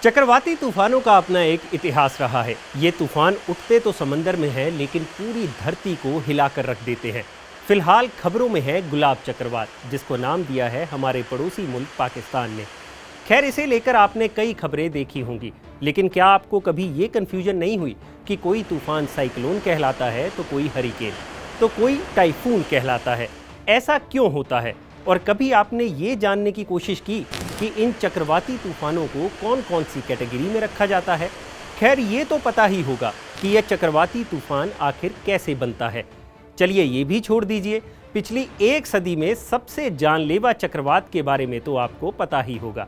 चक्रवाती तूफानों का अपना एक इतिहास रहा है। ये तूफान उठते तो समंदर में हैं, लेकिन पूरी धरती को हिलाकर रख देते हैं। फिलहाल खबरों में है गुलाब चक्रवात, जिसको नाम दिया है हमारे पड़ोसी मुल्क पाकिस्तान ने। खैर, इसे लेकर आपने कई खबरें देखी होंगी, लेकिन क्या आपको कभी ये कन्फ्यूजन नहीं हुई कि कोई तूफान साइक्लोन कहलाता है तो कोई हरिकेन, तो कोई टाइफून कहलाता है? ऐसा क्यों होता है? और कभी आपने ये जानने की कोशिश की कि इन चक्रवाती तूफानों को कौन कौन सी कैटेगरी में रखा जाता है? खैर, ये तो पता ही होगा कि यह चक्रवाती तूफान आखिर कैसे बनता है। चलिए ये भी छोड़ दीजिए, पिछली एक सदी में सबसे जानलेवा चक्रवात के बारे में तो आपको पता ही होगा।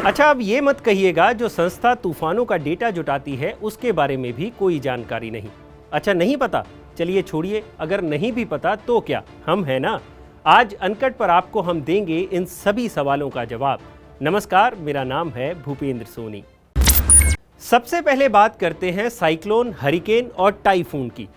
अच्छा, अब ये मत कहिएगा जो संस्था तूफानों का डेटा जुटाती है उसके बारे में भी कोई जानकारी नहीं। अच्छा, नहीं पता? चलिए छोड़िए, अगर नहीं भी पता तो क्या, हम हैं ना। आज अनकट पर आपको हम देंगे इन सभी सवालों का जवाब। नमस्कार, मेरा नाम है भूपेंद्र सोनी। सबसे पहले बात करते हैं साइक्लोन, हरिकेन और टाइफून की।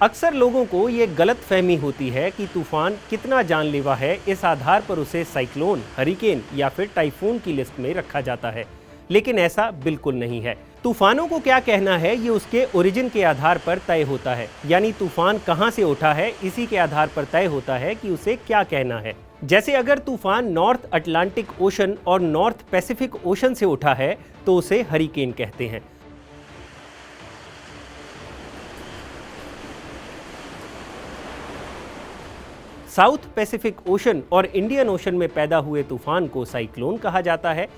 अक्सर लोगों को ये गलत फहमी होती है कि तूफान कितना जानलेवा है, इस आधार पर उसे साइक्लोन, हरिकेन या फिर टाइफून की लिस्ट में रखा जाता है, लेकिन ऐसा बिल्कुल नहीं है। तूफानों को क्या कहना है ये उसके ओरिजिन के आधार पर तय होता है, यानी तूफान कहां से उठा है इसी के आधार पर तय होता है कि उसे क्या कहना है। जैसे अगर तूफान नॉर्थ अटलांटिक ओशन और नॉर्थ पैसिफिक ओशन से उठा है तो उसे हरिकेन कहते हैं। साउथ पैसिफिक ओशन और इंडियन ओशन में पैदा हुए तूफान को साइक्लोन कहा जाता है।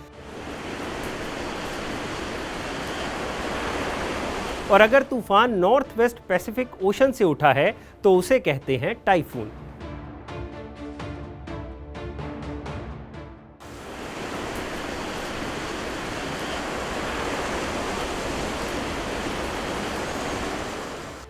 और अगर तूफान नॉर्थ वेस्ट पैसिफिक ओशन से उठा है तो उसे कहते हैं टाइफून।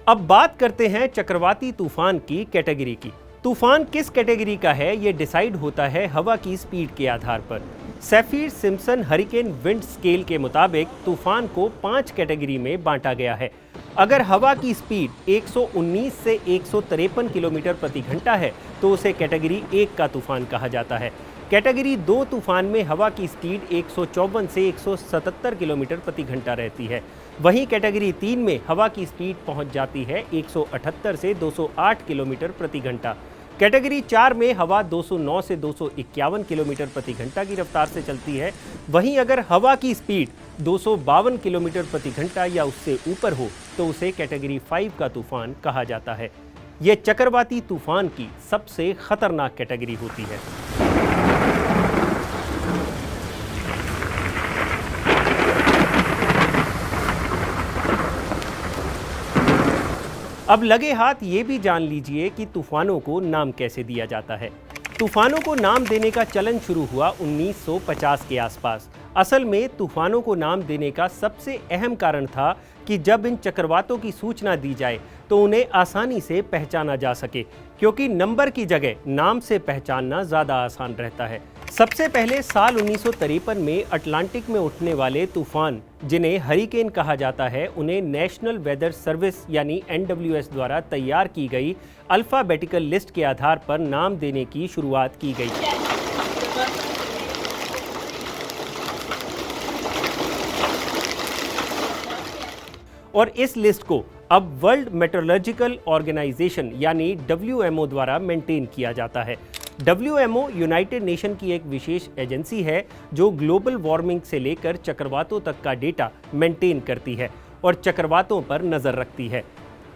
अब बात करते हैं चक्रवाती तूफान की कैटेगरी की। तूफान किस कैटेगरी का है ये डिसाइड होता है हवा की स्पीड के आधार पर। सैफिर सिम्पसन हरिकेन विंड स्केल के मुताबिक तूफान को 5 कैटेगरी में बांटा गया है। अगर हवा की स्पीड 119 से 153 किलोमीटर प्रति घंटा है तो उसे कैटेगरी 1 का तूफान कहा जाता है। कैटेगरी 2 तूफान में हवा की स्पीड 154 से 177 किलोमीटर प्रति घंटा रहती है। वहीं कैटेगरी 3 में हवा की स्पीड पहुंच जाती है 178 से 208 किलोमीटर प्रति घंटा। कैटेगरी 4 में हवा 209 से 251 किलोमीटर प्रति घंटा की रफ्तार से चलती है। वहीं अगर हवा की स्पीड 252 किलोमीटर प्रति घंटा या उससे ऊपर हो तो उसे कैटेगरी 5 का तूफान कहा जाता है। यह चक्रवाती तूफान की सबसे खतरनाक कैटेगरी होती है। अब लगे हाथ ये भी जान लीजिए कि तूफानों को नाम कैसे दिया जाता है। तूफानों को नाम देने का चलन शुरू हुआ 1950 के आसपास। असल में तूफानों को नाम देने का सबसे अहम कारण था कि जब इन चक्रवातों की सूचना दी जाए तो उन्हें आसानी से पहचाना जा सके, क्योंकि नंबर की जगह नाम से पहचानना ज़्यादा आसान रहता है। सबसे पहले साल 1953 में अटलांटिक में उठने वाले तूफान, जिन्हें हरिकेन कहा जाता है, उन्हें नेशनल वेदर सर्विस यानी NWS द्वारा तैयार की गई अल्फ़ाबेटिकल लिस्ट के आधार पर नाम देने की शुरुआत की गई। और इस लिस्ट को अब वर्ल्ड मेट्रोलॉजिकल ऑर्गेनाइजेशन यानी WMO द्वारा मेंटेन किया जाता है। WMO यूनाइटेड नेशन की एक विशेष एजेंसी है जो ग्लोबल वार्मिंग से लेकर चक्रवातों तक का डेटा मेंटेन करती है और चक्रवातों पर नज़र रखती है।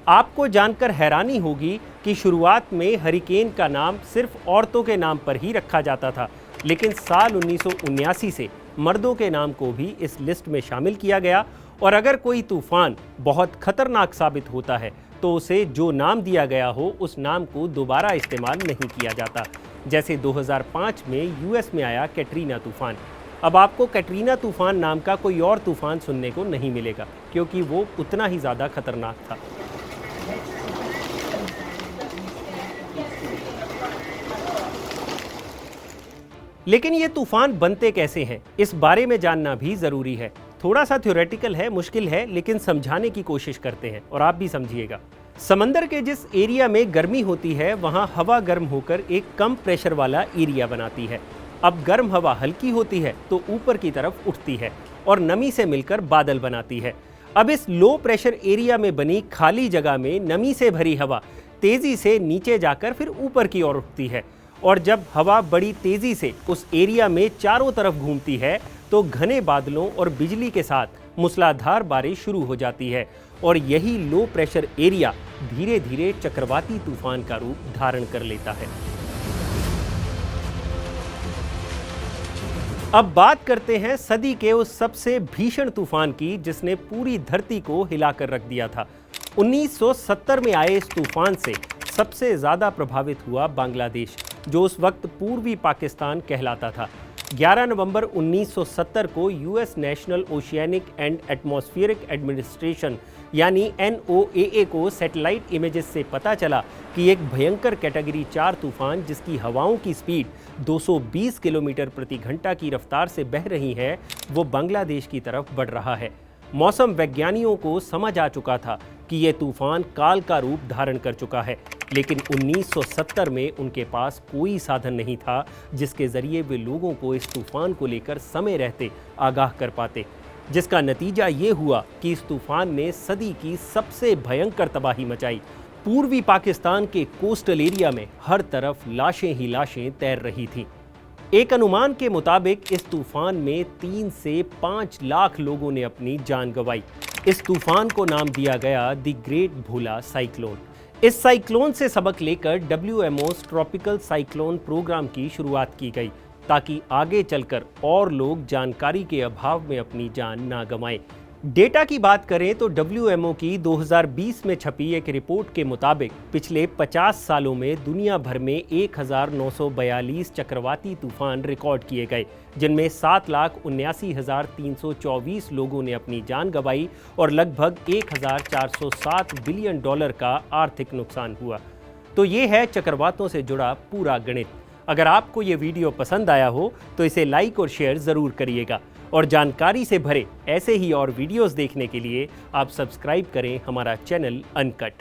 आपको जानकर हैरानी होगी कि शुरुआत में हरिकेन का नाम सिर्फ औरतों के नाम पर ही रखा जाता था, लेकिन साल 1979 से मर्दों के नाम को भी इस लिस्ट में शामिल किया गया। और अगर कोई तूफान बहुत खतरनाक साबित होता है तो उसे जो नाम दिया गया हो उस नाम को दोबारा इस्तेमाल नहीं किया जाता। जैसे 2005 में US में आया कैटरीना तूफान। अब आपको कैटरीना तूफान नाम का कोई और तूफान सुनने को नहीं मिलेगा, क्योंकि वो उतना ही ज़्यादा खतरनाक था। लेकिन ये तूफान बनते कैसे हैं, इस बारे में जानना भी ज़रूरी है। थोड़ा सा थ्योरेटिकल है, मुश्किल है, लेकिन समझाने की कोशिश करते हैं और आप भी समझिएगा। समंदर के जिस एरिया में गर्मी होती है वहां हवा गर्म होकर एक कम प्रेशर वाला एरिया बनाती है। अब गर्म हवा हल्की होती है तो ऊपर की तरफ उठती है और नमी से मिलकर बादल बनाती है। अब इस लो प्रेशर एरिया में बनी खाली जगह में नमी से भरी हवा तेजी से नीचे जाकर फिर ऊपर की ओर उठती है और जब हवा बड़ी तेजी से उस एरिया में चारों तरफ घूमती है तो घने बादलों और बिजली के साथ मूसलाधार बारिश शुरू हो जाती है और यही लो प्रेशर एरिया धीरे धीरे चक्रवाती तूफान का रूप धारण कर लेता है। अब बात करते हैं सदी के उस सबसे भीषण तूफान की जिसने पूरी धरती को हिलाकर रख दिया था। 1970 में आए इस तूफान से सबसे ज्यादा प्रभावित हुआ बांग्लादेश, जो उस वक्त पूर्वी पाकिस्तान कहलाता था। 11 नवंबर 1970 को US national oceanic and atmospheric administration यानी NOAA को सैटेलाइट इमेजेस से पता चला कि एक भयंकर कैटेगरी 4 तूफान जिसकी हवाओं की स्पीड 220 किलोमीटर प्रति घंटा की रफ्तार से बह रही है, वो बांग्लादेश की तरफ बढ़ रहा है। मौसम वैज्ञानिकों को समझ आ चुका था कि ये तूफान काल का रूप धारण कर चुका है, लेकिन 1970 में उनके पास कोई साधन नहीं था जिसके जरिए वे लोगों को इस तूफान को लेकर समय रहते आगाह कर पाते, जिसका नतीजा ये हुआ कि इस तूफान ने सदी की सबसे भयंकर तबाही मचाई। पूर्वी पाकिस्तान के कोस्टल एरिया में हर तरफ लाशें ही लाशें तैर रही थीं। एक अनुमान के मुताबिक इस तूफान में 3 से 5 लाख लोगों ने अपनी जान गंवाई। इस तूफान को नाम दिया गया द ग्रेट भूला साइक्लोन। इस साइक्लोन से सबक लेकर WMO's ट्रॉपिकल साइक्लोन प्रोग्राम की शुरुआत की गई ताकि आगे चलकर और लोग जानकारी के अभाव में अपनी जान ना गंवाएं। डेटा की बात करें तो WMO की 2020 में छपी एक रिपोर्ट के मुताबिक पिछले 50 सालों में दुनिया भर में 1942 चक्रवाती तूफान रिकॉर्ड किए गए, जिनमें 7,79,324 लोगों ने अपनी जान गंवाई और लगभग 1,407 बिलियन डॉलर का आर्थिक नुकसान हुआ। तो ये है चक्रवातों से जुड़ा पूरा गणित। अगर आपको ये वीडियो पसंद आया हो तो इसे लाइक और शेयर ज़रूर करिएगा और जानकारी से भरे ऐसे ही और वीडियोस देखने के लिए आप सब्सक्राइब करें हमारा चैनल अनकट।